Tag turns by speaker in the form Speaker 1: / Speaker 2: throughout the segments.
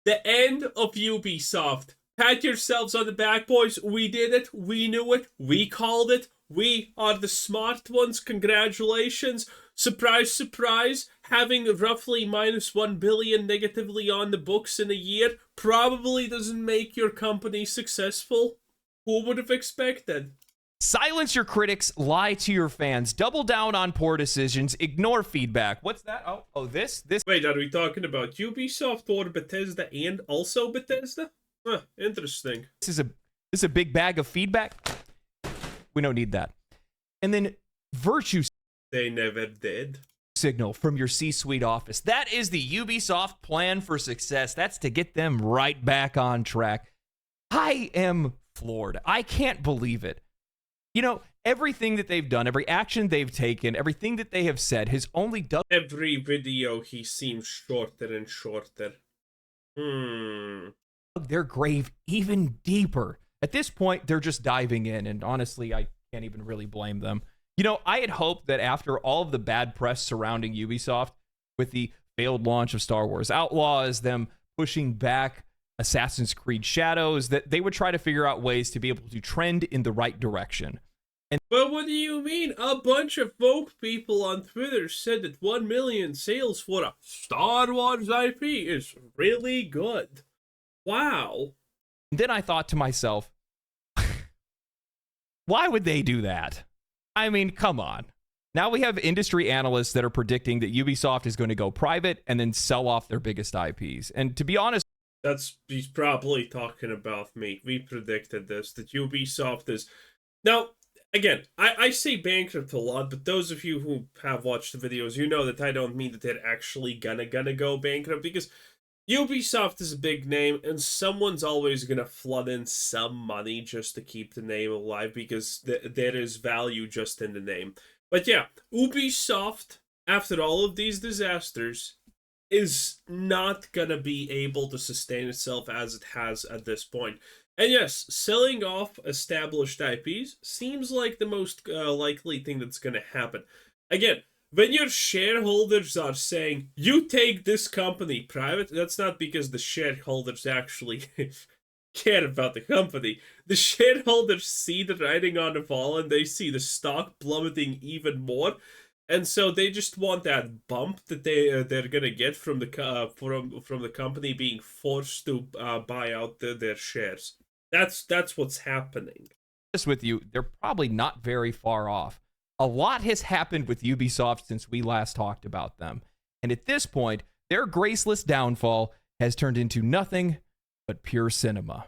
Speaker 1: The end of Ubisoft. Pat yourselves on the back, boys. We did it. We knew it. We called it. We are the smart ones. Congratulations. Surprise, surprise. Having roughly minus 1 billion negatively on the books in a year probably doesn't make your company successful. Who would have expected?
Speaker 2: Silence your critics, lie to your fans, double down on poor decisions, ignore feedback. What's that? Oh, this?
Speaker 1: Wait, are we talking about Ubisoft or Bethesda and also Bethesda? Huh, interesting.
Speaker 2: This is a big bag of feedback. We don't need that. And then virtue
Speaker 1: They never did.
Speaker 2: signal from your C-suite office. That is the Ubisoft plan for success. That's to get them right back on track. I am floored. I can't believe it. You know, everything that they've done, every action they've taken, everything that they have said has only done...
Speaker 1: Every video he seems shorter and shorter.
Speaker 2: Their grave even deeper. At this point, they're just diving in, and honestly, I can't even really blame them. You know, I had hoped that after all of the bad press surrounding Ubisoft, with the failed launch of Star Wars Outlaws, them pushing back Assassin's Creed Shadows, that they would try to figure out ways to be able to trend in the right direction.
Speaker 1: But what do you mean? A bunch of folk people on Twitter said that 1 million sales for a Star Wars IP is really good. Wow.
Speaker 2: Then I thought to myself, why would they do that? I mean, come on. Now we have industry analysts that are predicting that Ubisoft is going to go private and then sell off their biggest IPs. And to be honest,
Speaker 1: He's probably talking about me. We predicted this, that Ubisoft is... Now, again, I say bankrupt a lot, but those of you who have watched the videos, you know that I don't mean that they're actually gonna go bankrupt, because Ubisoft is a big name, and someone's always gonna flood in some money just to keep the name alive, because there is value just in the name. But yeah, Ubisoft, after all of these disasters, is not gonna be able to sustain itself as it has at this point. And yes, selling off established IPs seems like the most likely thing that's gonna happen. Again, when your shareholders are saying, you take this company private, that's not because the shareholders actually care about the company. The shareholders see the writing on the wall and they see the stock plummeting even more. And so they just want that bump that they're gonna get from the company being forced to buy out their shares. That's what's happening.
Speaker 2: with you, they're probably not very far off. A lot has happened with Ubisoft since we last talked about them. And at this point, their graceless downfall has turned into nothing but pure cinema.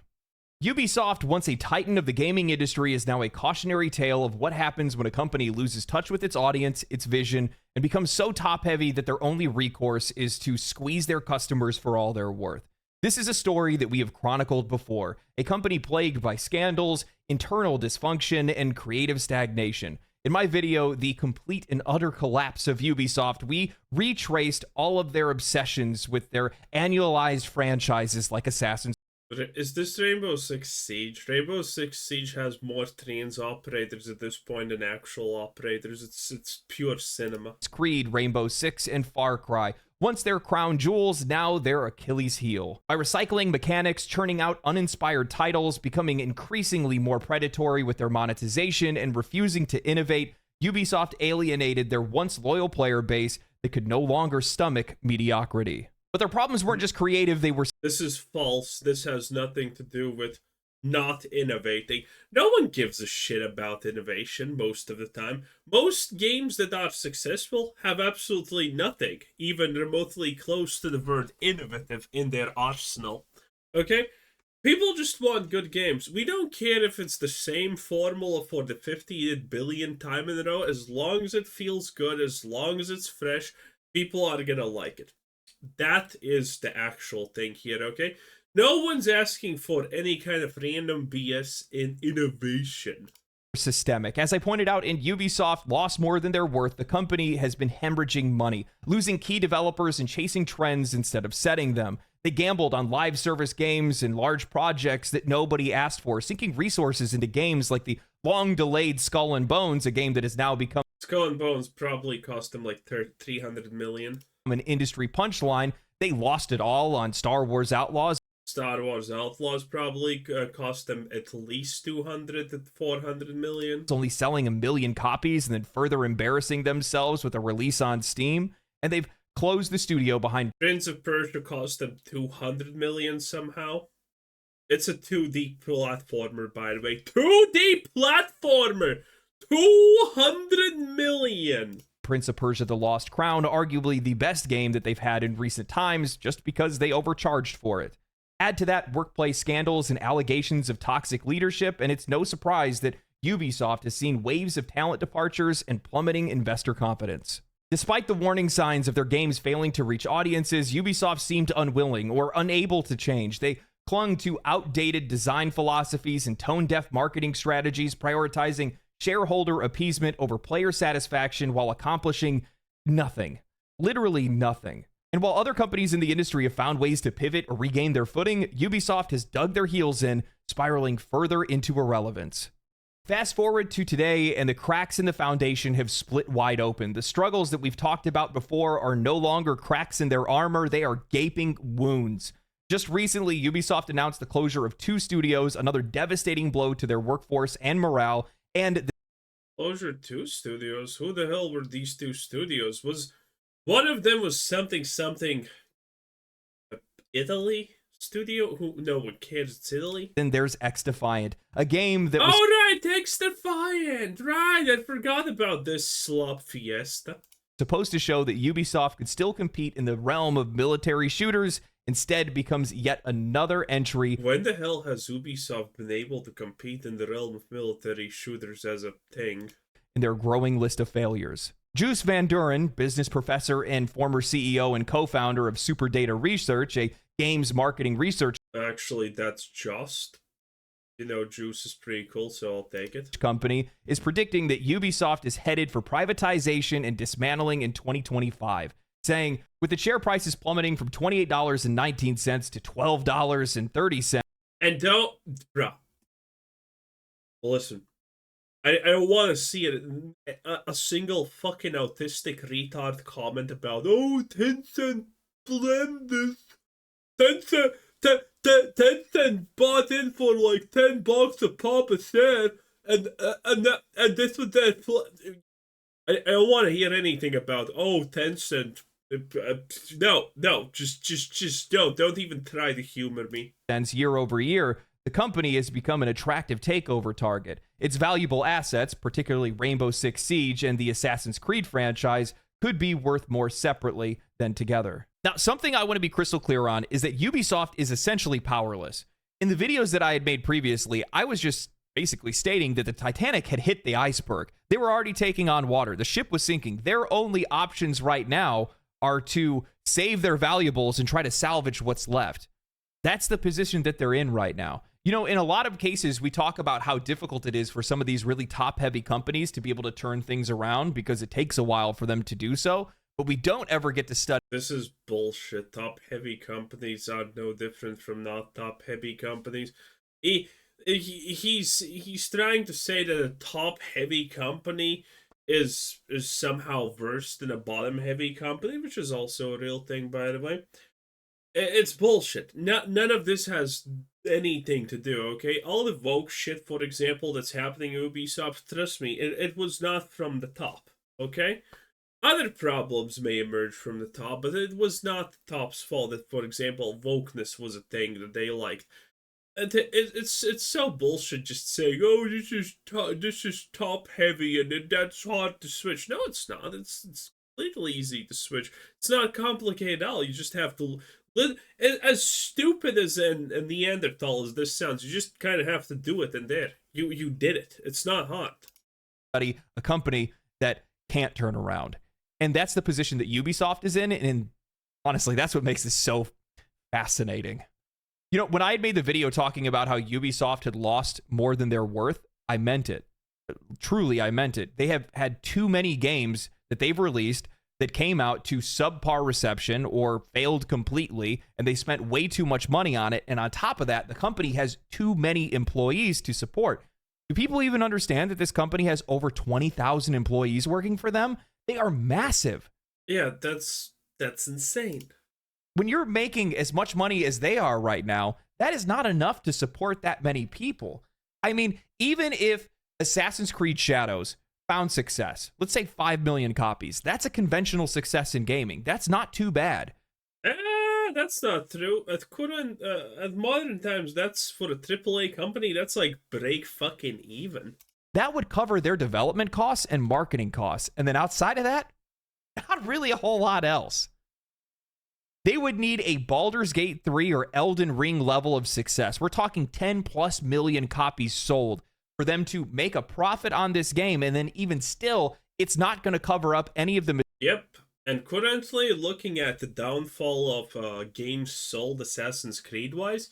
Speaker 2: Ubisoft, once a titan of the gaming industry, is now a cautionary tale of what happens when a company loses touch with its audience, its vision, and becomes so top-heavy that their only recourse is to squeeze their customers for all they're worth. This is a story that we have chronicled before, a company plagued by scandals, internal dysfunction, and creative stagnation. In my video, The Complete and Utter Collapse of Ubisoft, we retraced all of their obsessions with their annualized franchises like Assassin's
Speaker 1: Is this Rainbow Six Siege? Rainbow Six Siege has more trans operators at this point than actual operators. It's pure cinema.
Speaker 2: Creed, Rainbow Six, and Far Cry. Once they're crown jewels, now they're Achilles' heel. By recycling mechanics, churning out uninspired titles, becoming increasingly more predatory with their monetization, and refusing to innovate, Ubisoft alienated their once loyal player base that could no longer stomach mediocrity. But their problems weren't just creative, they were...
Speaker 1: This is false. This has nothing to do with not innovating. No one gives a shit about innovation most of the time. Most games that are successful have absolutely nothing, even remotely close to the word innovative, in their arsenal. Okay? People just want good games. We don't care if it's the same formula for the 50 billion time in a row. As long as it feels good, as long as it's fresh, people are gonna like it. That is the actual thing here, okay? No one's asking for any kind of random BS in innovation.
Speaker 2: Systemic. As I pointed out, in Ubisoft lost more than they're worth, the company has been hemorrhaging money, losing key developers and chasing trends instead of setting them. They gambled on live service games and large projects that nobody asked for, sinking resources into games like the long-delayed Skull and Bones, a game that has now become...
Speaker 1: Skull and Bones probably cost them like 300 million.
Speaker 2: An industry punchline They lost it all on Star Wars Outlaws.
Speaker 1: Star Wars Outlaws probably cost them at least 200 to 400 million.
Speaker 2: It's only selling 1 million copies and then further embarrassing themselves with a release on Steam. And they've closed the studio behind
Speaker 1: Prince of Persia cost them 200 million somehow. It's a 2D platformer, by the way. 2D platformer! 200 million!
Speaker 2: Prince of Persia: The Lost Crown, arguably the best game that they've had in recent times, just because they overcharged for it. Add to that workplace scandals and allegations of toxic leadership, and it's no surprise that Ubisoft has seen waves of talent departures and plummeting investor confidence. Despite the warning signs of their games failing to reach audiences, Ubisoft seemed unwilling or unable to change. They clung to outdated design philosophies and tone-deaf marketing strategies, prioritizing shareholder appeasement over player satisfaction while accomplishing nothing. Literally nothing. And while other companies in the industry have found ways to pivot or regain their footing, Ubisoft has dug their heels in, spiraling further into irrelevance. Fast forward to today, and the cracks in the foundation have split wide open. The struggles that we've talked about before are no longer cracks in their armor, they are gaping wounds. Just recently, Ubisoft announced the closure of 2 studios, another devastating blow to their workforce and morale, and
Speaker 1: Closure 2 studios? Who the hell were these 2 studios? Was one of them was something Italy studio? Who? No, what cares? It's Italy.
Speaker 2: then there's X-Defiant, a game that was
Speaker 1: Oh right, X-Defiant. Right, I forgot about this slop fiesta.
Speaker 2: supposed to show that Ubisoft could still compete in the realm of military shooters, instead becomes yet another entry
Speaker 1: When the hell has Ubisoft been able to compete in the realm of military shooters as a thing?
Speaker 2: in their growing list of failures. Juice Van Duren, business professor and former CEO and co-founder of Superdata Research, a games marketing research
Speaker 1: Actually, that's just. You know, Juice is pretty cool, so I'll take it.
Speaker 2: company, is predicting that Ubisoft is headed for privatization and dismantling in 2025, saying, with the share prices plummeting from $28.19 to $12.30.
Speaker 1: And don't, bruh. Listen, I don't want to see it. A single fucking autistic retard comment about, oh, Tencent blamed this. Tencent bought in for like $10 a pop a share, and this was that. I don't want to hear anything about, oh, Tencent. No, just don't even try to humor me.
Speaker 2: Year over year, the company has become an attractive takeover target. Its valuable assets, particularly Rainbow Six Siege and the Assassin's Creed franchise, could be worth more separately than together. Now, something I want to be crystal clear on is that Ubisoft is essentially powerless. In the videos that I had made previously, I was just basically stating that the Titanic had hit the iceberg. They were already taking on water. The ship was sinking. Their only options right now are to save their valuables and try to salvage what's left. That's the position that they're in right now. You know, in a lot of cases, we talk about how difficult it is for some of these really top-heavy companies to be able to turn things around because it takes a while for them to do so, but we don't ever get to study.
Speaker 1: This is bullshit. Top-heavy companies are no different from not top-heavy companies. He's trying to say that a top-heavy company is somehow worse than a bottom-heavy company, which is also a real thing, by the way. It's bullshit. None of this has anything to do, okay? All the woke shit, for example, that's happening in Ubisoft, trust me, it was not from the top, okay? Other problems may emerge from the top, but it was not the top's fault that, for example, wokeness was a thing that they liked. It's so bullshit just saying, oh, this is top heavy and that's hard to switch. No, it's not. It's completely easy to switch. It's not complicated at all. You just have to. As stupid as in Neanderthal as this sounds, you just kind of have to do it, and there you did it. It's not hard.
Speaker 2: A company that can't turn around, and that's the position that Ubisoft is in. And honestly, that's what makes this so fascinating. You know, when I had made the video talking about how Ubisoft had lost more than they're worth, I meant it. Truly, I meant it. They have had too many games that they've released that came out to subpar reception or failed completely, and they spent way too much money on it. And on top of that, the company has too many employees to support. Do people even understand that this company has over 20,000 employees working for them? They are massive.
Speaker 1: Yeah, that's insane.
Speaker 2: When you're making as much money as they are right now, that is not enough to support that many people. I mean, even if Assassin's Creed Shadows found success, let's say 5 million copies, that's a conventional success in gaming. That's not too bad.
Speaker 1: That's not true. At modern times, that's for a AAA company, that's like break fucking even.
Speaker 2: That would cover their development costs and marketing costs. And then outside of that, not really a whole lot else. They would need a Baldur's Gate 3 or Elden Ring level of success. We're talking 10 plus million copies sold for them to make a profit on this game. And then even still, it's not going to cover up any of the...
Speaker 1: Yep. And currently, looking at the downfall of games sold Assassin's Creed-wise,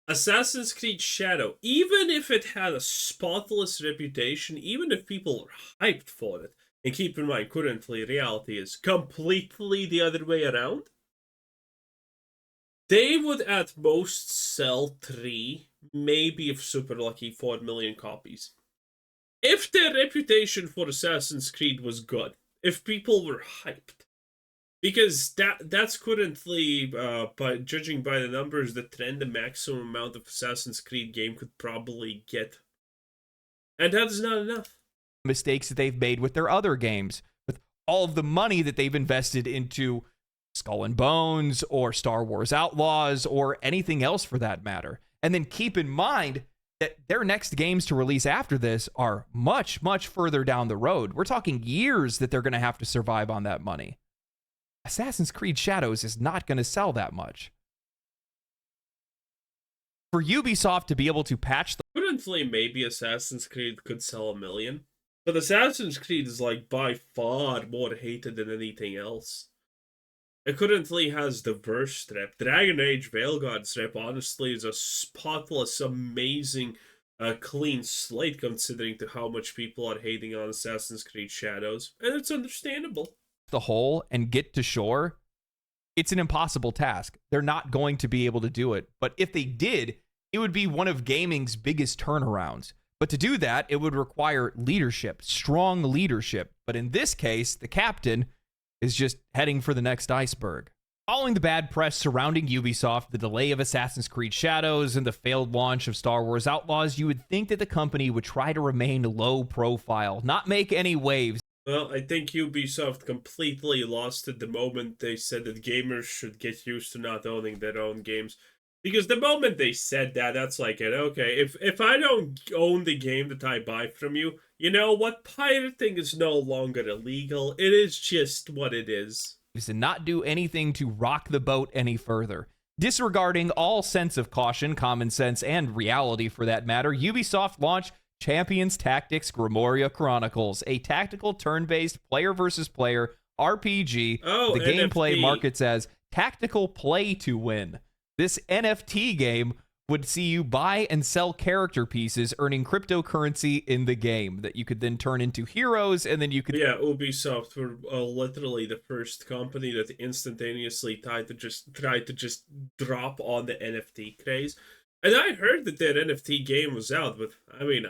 Speaker 1: Assassin's Creed Shadow, even if it had a spotless reputation, even if people were hyped for it, and keep in mind, currently, reality is completely the other way around, they would at most sell 3, maybe if super lucky, 4 million copies. If their reputation for Assassin's Creed was good, if people were hyped. Because that's currently, by judging by the numbers, the trend, the maximum amount of Assassin's Creed game could probably get. And that is not enough.
Speaker 2: Mistakes that they've made with their other games, with all of the money that they've invested into Skull and Bones or Star Wars Outlaws or anything else for that matter. And then keep in mind that their next games to release after this are much, much further down the road. We're talking years that they're going to have to survive on that money. Assassin's Creed Shadows is not going to sell that much. For Ubisoft to be able to patch the...
Speaker 1: Currently, maybe Assassin's Creed could sell 1 million. But Assassin's Creed is like by far more hated than anything else. It currently has the worst rep. Dragon Age Veilguard's rep, honestly, is a spotless, amazing, clean slate considering to how much people are hating on Assassin's Creed Shadows. And it's understandable.
Speaker 2: The hole and get to shore, it's an impossible task. They're not going to be able to do it. But if they did, it would be one of gaming's biggest turnarounds. But to do that, it would require leadership, strong leadership. But in this case, the captain is just heading for the next iceberg. Following the bad press surrounding Ubisoft, the delay of Assassin's Creed Shadows, and the failed launch of Star Wars Outlaws, you would think that the company would try to remain low profile, not make any waves.
Speaker 1: Well, I think Ubisoft completely lost it the moment they said that gamers should get used to not owning their own games. Because the moment they said that, that's like, okay, if I don't own the game that I buy from you, you know what? Pirating is no longer illegal. It is just what it is.
Speaker 2: And not do anything to rock the boat any further. Disregarding all sense of caution, common sense, and reality for that matter, Ubisoft launched Champions Tactics Grimoria Chronicles, a tactical turn-based player versus player RPG. The gameplay markets as tactical play to win. This NFT game would see you buy and sell character pieces, earning cryptocurrency in the game that you could then turn into heroes, and then you could...
Speaker 1: Yeah, Ubisoft were literally the first company that instantaneously tried to just drop on the NFT craze. And I heard that NFT game was out, but I mean,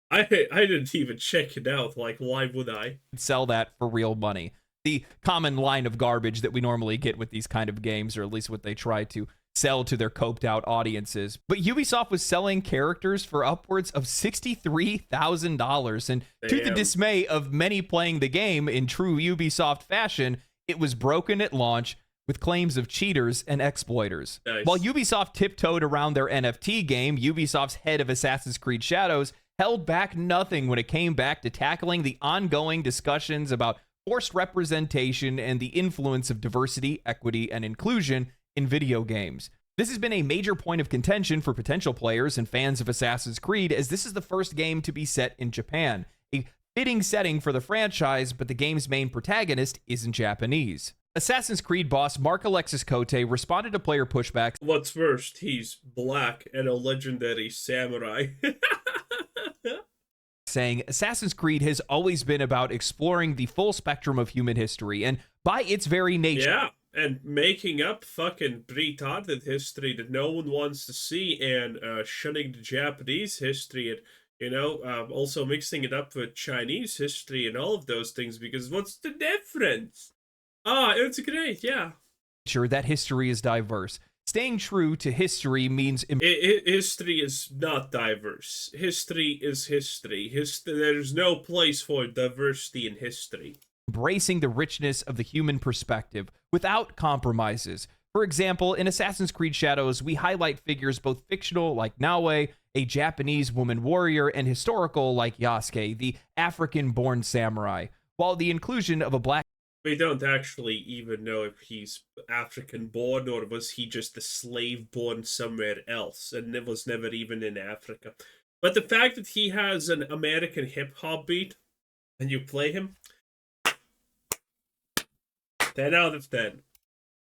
Speaker 1: I didn't even check it out. Like, why would I?
Speaker 2: Sell that for real money. The common line of garbage that we normally get with these kind of games, or at least what they try to sell to their coped out audiences. But Ubisoft was selling characters for upwards of $63,000. And to the dismay of many playing the game in true Ubisoft fashion, it was broken at launch with claims of cheaters and exploiters.
Speaker 1: Nice.
Speaker 2: While Ubisoft tiptoed around their NFT game, Ubisoft's head of Assassin's Creed Shadows held back nothing when it came back to tackling the ongoing discussions about forced representation and the influence of diversity, equity, and inclusion in video games. This has been a major point of contention for potential players and fans of Assassin's Creed, as this is the first game to be set in Japan, a fitting setting for the franchise, but the game's main protagonist isn't Japanese. Assassin's Creed boss Mark Alexis Cote responded to player pushbacks.
Speaker 1: What's worst, he's black and a legendary samurai.
Speaker 2: Saying Assassin's Creed has always been about exploring the full spectrum of human history, and by its very nature...
Speaker 1: Yeah, and making up fucking retarded history that no one wants to see, and shunning the Japanese history, and, you know, also mixing it up with Chinese history and all of those things, because what's the difference? It's great, yeah.
Speaker 2: sure that history is diverse. Staying true to history means
Speaker 1: History is not diverse. History is history. There's no place for diversity in history.
Speaker 2: embracing the richness of the human perspective without compromises. For example, in Assassin's Creed Shadows, we highlight figures both fictional like Naoe, a Japanese woman warrior, and historical like Yasuke, the African-born samurai, while the inclusion of a black
Speaker 1: We don't actually even know if he's African born or was he just a slave born somewhere else and it was never even in Africa. But the fact that he has an American hip hop beat and you play him, 10 out of 10.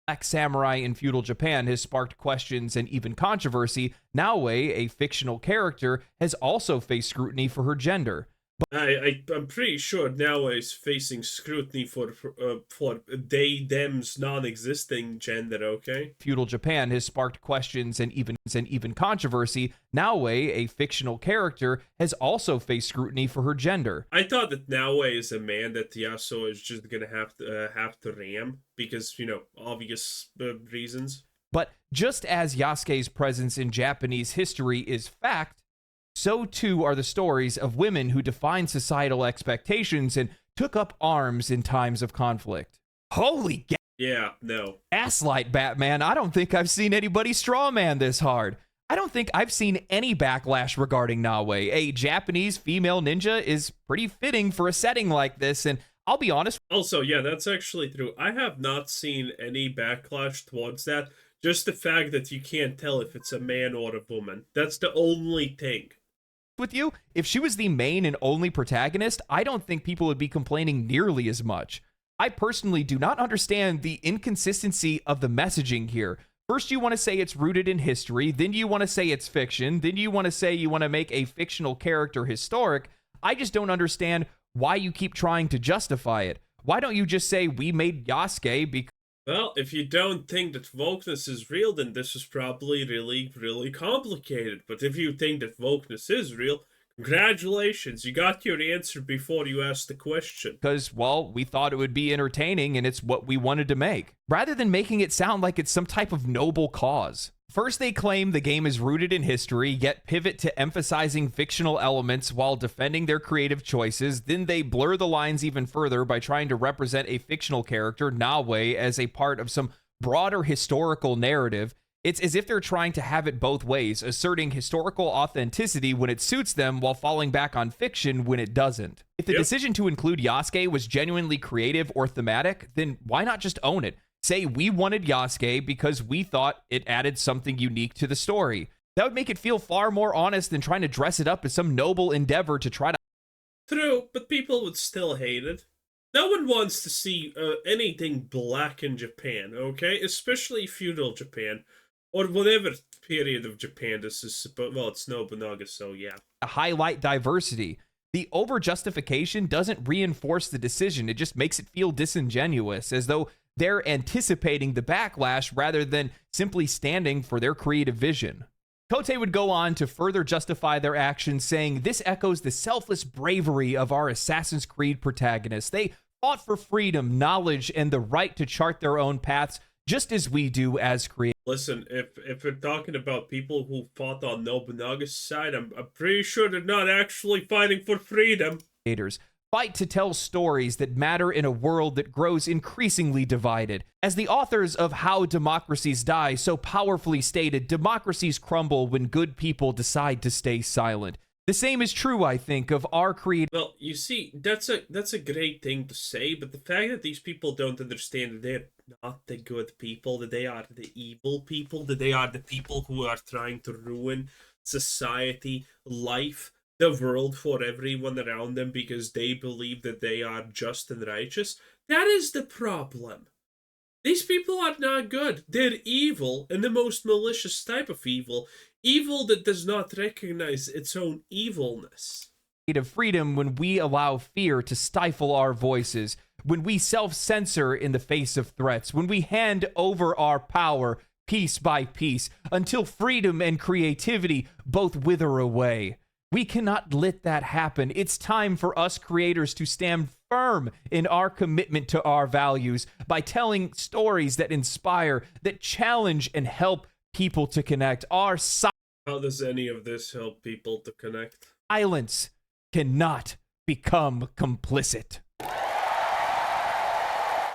Speaker 2: black samurai in feudal Japan has sparked questions and even controversy. Naoe, a fictional character, has also faced scrutiny for her gender.
Speaker 1: I'm pretty sure now is facing scrutiny for them's non-existing gender. Okay.
Speaker 2: Feudal Japan has sparked questions and even controversy. Naoe, a fictional character, has also faced scrutiny for her gender.
Speaker 1: I thought that Naoe is a man that Yasuo is just gonna have to ram because obvious reasons.
Speaker 2: But just as Yasuke's presence in Japanese history is fact, so too are the stories of women who defined societal expectations and took up arms in times of conflict. Holy
Speaker 1: Yeah, no.
Speaker 2: gaslight, Batman. I don't think I've seen anybody strawman this hard. I don't think I've seen any backlash regarding Naoe. A Japanese female ninja is pretty fitting for a setting like this, and I'll be honest.
Speaker 1: Also, yeah, that's actually true. I have not seen any backlash towards that. Just the fact that you can't tell if it's a man or a woman. That's the only thing.
Speaker 2: With you, if she was the main and only protagonist, I don't think people would be complaining nearly as much. I personally do not understand the inconsistency of the messaging here. First, you want to say it's rooted in history, then you want to say it's fiction, then you want to say you want to make a fictional character historic. I just don't understand why you keep trying to justify it. Why don't you just say we made Yasuke because...
Speaker 1: Well, if you don't think that wokeness is real, then this is probably really, really complicated. But if you think that wokeness is real, congratulations, you got your answer before you asked the question.
Speaker 2: Because, well, we thought it would be entertaining and it's what we wanted to make, rather than making it sound like it's some type of noble cause. First, they claim the game is rooted in history, yet pivot to emphasizing fictional elements while defending their creative choices. Then they blur the lines even further by trying to represent a fictional character, Naoe, as a part of some broader historical narrative. It's as if they're trying to have it both ways, asserting historical authenticity when it suits them while falling back on fiction when it doesn't. If the decision to include Yasuke was genuinely creative or thematic, then why not just own it? Say we wanted Yasuke because we thought it added something unique to the story. That would make it feel far more honest than trying to dress it up as some noble endeavor to try to...
Speaker 1: True, but people would still hate it. No one wants to see anything black in Japan, okay? Especially feudal Japan. Or whatever period of Japan this is supposed... Well, it's Nobunaga, so yeah.
Speaker 2: highlight diversity. The over-justification doesn't reinforce the decision. It just makes it feel disingenuous, as though they're anticipating the backlash rather than simply standing for their creative vision. Kote would go on to further justify their actions, saying, "This echoes the selfless bravery of our Assassin's Creed protagonists. They fought for freedom, knowledge, and the right to chart their own paths, just as we do as creators."
Speaker 1: Listen, if we're talking about people who fought on Nobunaga's side, I'm pretty sure they're not actually fighting for freedom.
Speaker 2: Fight to tell stories that matter in a world that grows increasingly divided. As the authors of How Democracies Die so powerfully stated, democracies crumble when good people decide to stay silent. The same is true, I think, of our creative...
Speaker 1: Well, you see, that's a great thing to say, but the fact that these people don't understand that they're not the good people, that they are the evil people, that they are the people who are trying to ruin society, life, the world for everyone around them because they believe that they are just and righteous, that is the problem. These people are not good. They're evil, and the most malicious type of evil. Evil that does not recognize its own evilness.
Speaker 2: Freedom when we allow fear to stifle our voices, when we self-censor in the face of threats, when we hand over our power piece by piece until freedom and creativity both wither away. We cannot let that happen. It's time for us creators to stand firm in our commitment to our values by telling stories that inspire, that challenge, and help people to connect. Our
Speaker 1: How does any of this help people to connect?
Speaker 2: silence cannot become complicit.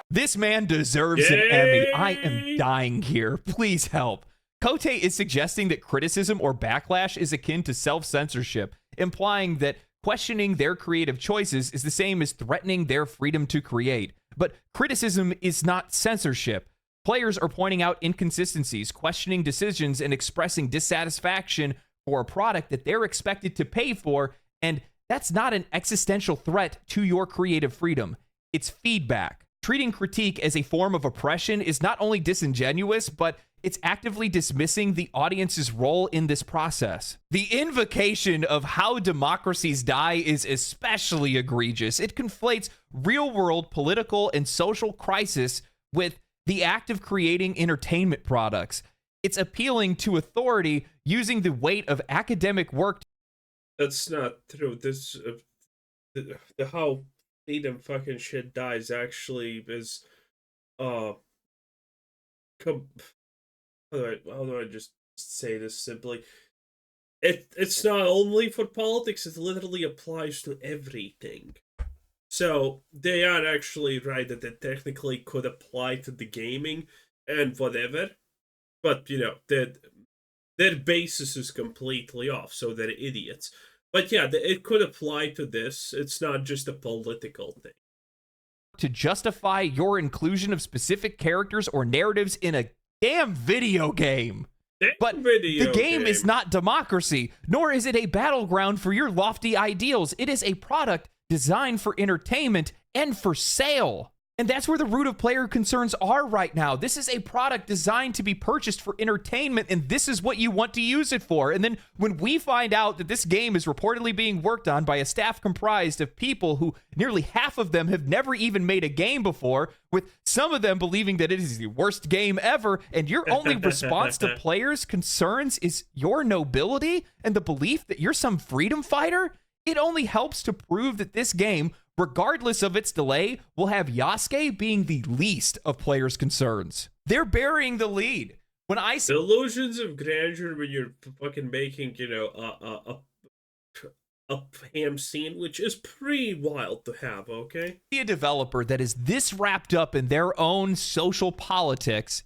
Speaker 2: This man deserves an Emmy. I am dying here. Please help. Kote is suggesting that criticism or backlash is akin to self-censorship, implying that questioning their creative choices is the same as threatening their freedom to create. But criticism is not censorship. Players are pointing out inconsistencies, questioning decisions, and expressing dissatisfaction for a product that they're expected to pay for, and that's not an existential threat to your creative freedom. It's feedback. Treating critique as a form of oppression is not only disingenuous, but it's actively dismissing the audience's role in this process. The invocation of how democracies die is especially egregious. It conflates real-world political and social crisis with the act of creating entertainment products. It's appealing to authority using the weight of academic work.
Speaker 1: That's not true. This the how freedom fucking shit dies actually is how do I just say this simply? It's not only for politics, it literally applies to everything. So they are actually right that it technically could apply to the gaming and whatever, but you know, their basis is completely off, so they're idiots. But yeah, it could apply to this. It's not just a political thing.
Speaker 2: To justify your inclusion of specific characters or narratives in a damn video game. But the game is not democracy, nor is it a battleground for your lofty ideals. It is a product designed for entertainment and for sale. And that's where the root of player concerns are right now. This is a product designed to be purchased for entertainment, and this is what you want to use it for. And then when we find out that this game is reportedly being worked on by a staff comprised of people who nearly half of them have never even made a game before, with some of them believing that it is the worst game ever, and your only response to players' concerns is your nobility and the belief that you're some freedom fighter, it only helps to prove that this game, regardless of its delay, will have Yasuke being the least of players' concerns. They're burying the lead. When I see
Speaker 1: illusions of grandeur when you're fucking making, you know, a ham sandwich is pretty wild to have, okay?
Speaker 2: A developer that is this wrapped up in their own social politics,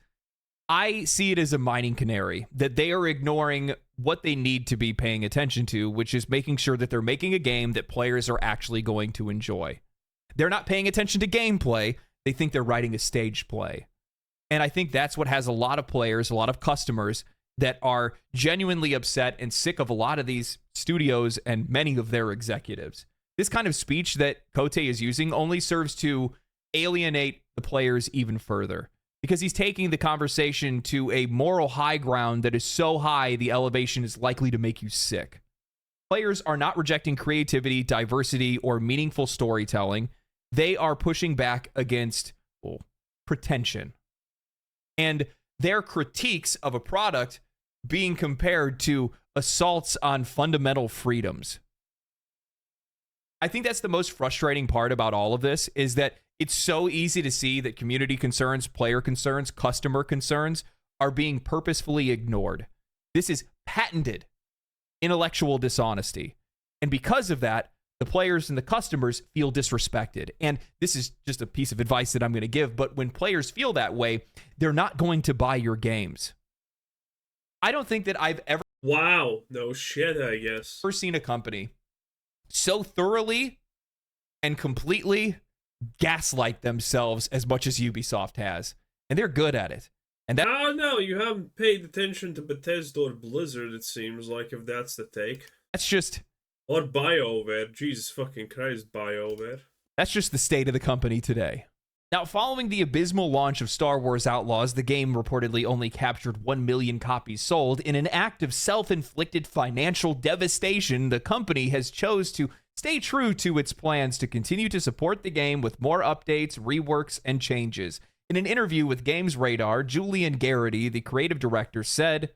Speaker 2: I see it as a mining canary, that they are ignoring what they need to be paying attention to, which is making sure that they're making a game that players are actually going to enjoy. They're not paying attention to gameplay. They think they're writing a stage play. And I think that's what has a lot of players, a lot of customers that are genuinely upset and sick of a lot of these studios and many of their executives. This kind of speech that Kote is using only serves to alienate the players even further, because he's taking the conversation to a moral high ground that is so high the elevation is likely to make you sick. Players are not rejecting creativity, diversity, or meaningful storytelling. They are pushing back against pretension. And their critiques of a product being compared to assaults on fundamental freedoms. I think that's the most frustrating part about all of this, is that it's so easy to see that community concerns, player concerns, customer concerns are being purposefully ignored. This is patented intellectual dishonesty. And because of that, the players and the customers feel disrespected. And this is just a piece of advice that I'm going to give, but when players feel that way, they're not going to buy your games. I don't think that I've ever...
Speaker 1: Wow, no shit, I guess.
Speaker 2: ...ever seen a company so thoroughly and completely gaslight themselves as much as Ubisoft has. And they're good at it. And that...
Speaker 1: Oh, no, you haven't paid attention to Bethesda or Blizzard, it seems like, if that's the take.
Speaker 2: That's just...
Speaker 1: Or BioWare. Jesus fucking Christ, BioWare.
Speaker 2: That's just the state of the company today. Now, following the abysmal launch of Star Wars Outlaws, the game reportedly only captured 1 million copies sold. In an act of self-inflicted financial devastation, the company has chose to stay true to its plans to continue to support the game with more updates, reworks, and changes. In an interview with Games Radar, Julian Garrity, the creative director, said,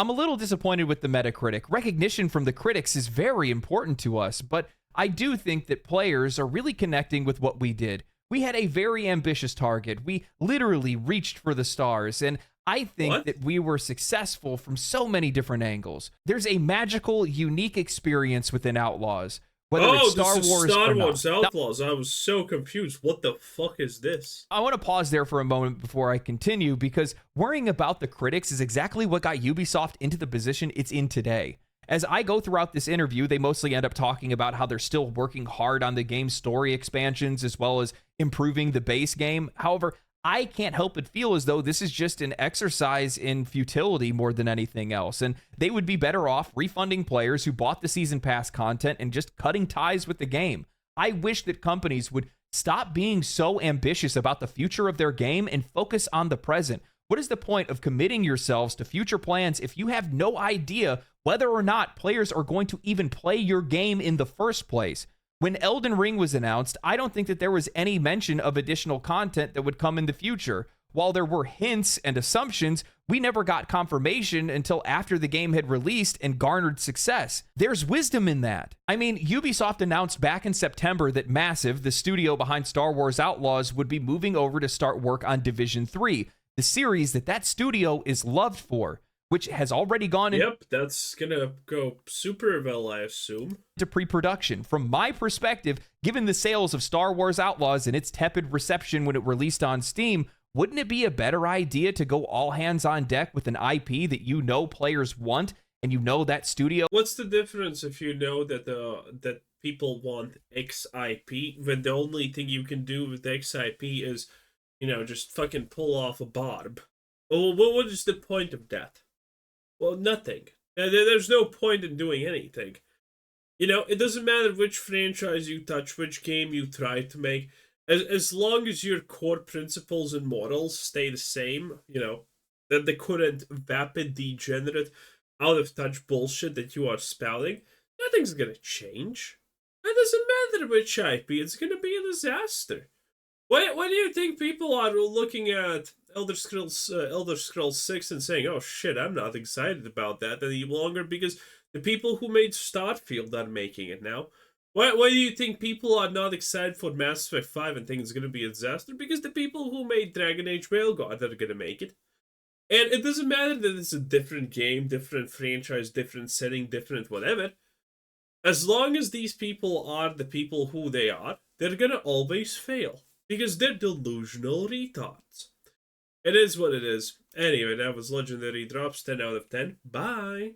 Speaker 2: I'm a little disappointed with the Metacritic. Recognition from the critics is very important to us, but I do think that players are really connecting with what we did. We had a very ambitious target. We literally reached for the stars, and I think that we were successful from so many different angles. There's a magical, unique experience within Outlaws, whether it's Star Wars
Speaker 1: Star
Speaker 2: or not.
Speaker 1: Wars Outlaws. I was so confused. What the fuck is this?
Speaker 2: I want to pause there for a moment before I continue, because worrying about the critics is exactly what got Ubisoft into the position it's in today. As I go throughout this interview, they mostly end up talking about how they're still working hard on the game's story expansions as well as improving the base game. However, I can't help but feel as though this is just an exercise in futility more than anything else, and they would be better off refunding players who bought the Season Pass content and just cutting ties with the game. I wish that companies would stop being so ambitious about the future of their game and focus on the present. What is the point of committing yourselves to future plans if you have no idea whether or not players are going to even play your game in the first place? When Elden Ring was announced, I don't think that there was any mention of additional content that would come in the future. While there were hints and assumptions, we never got confirmation until after the game had released and garnered success. There's wisdom in that. I mean, Ubisoft announced back in September that Massive, the studio behind Star Wars Outlaws, would be moving over to start work on Division 3, the series that studio is loved for, which has already gone
Speaker 1: Yep, that's gonna go super well, I assume,
Speaker 2: into pre-production. From my perspective, given the sales of Star Wars Outlaws and its tepid reception when it released on Steam, wouldn't it be a better idea to go all hands on deck with an IP that you know players want and you know that studio?
Speaker 1: What's the difference if you know that that people want X IP when the only thing you can do with X IP is, just fucking pull off a barb? Well, what is the point of that? Well, nothing. There's no point in doing anything. It doesn't matter which franchise you touch, which game you try to make. As long as your core principles and morals stay the same, that the current vapid, degenerate, out-of-touch bullshit that you are spouting, nothing's gonna change. It doesn't matter which IP, it's gonna be a disaster. Why do you think people are looking at Elder Scrolls 6 and saying, oh shit, I'm not excited about that any longer because the people who made Starfield are making it now? Why do you think people are not excited for Mass Effect 5 and think it's going to be a disaster? Because the people who made Dragon Age Railguard are going to make it. And it doesn't matter that it's a different game, different franchise, different setting, different whatever. As long as these people are the people who they are, they're going to always fail. Because they're delusional retards. It is what it is. Anyway, that was Legendary Drops, 10 out of 10. Bye!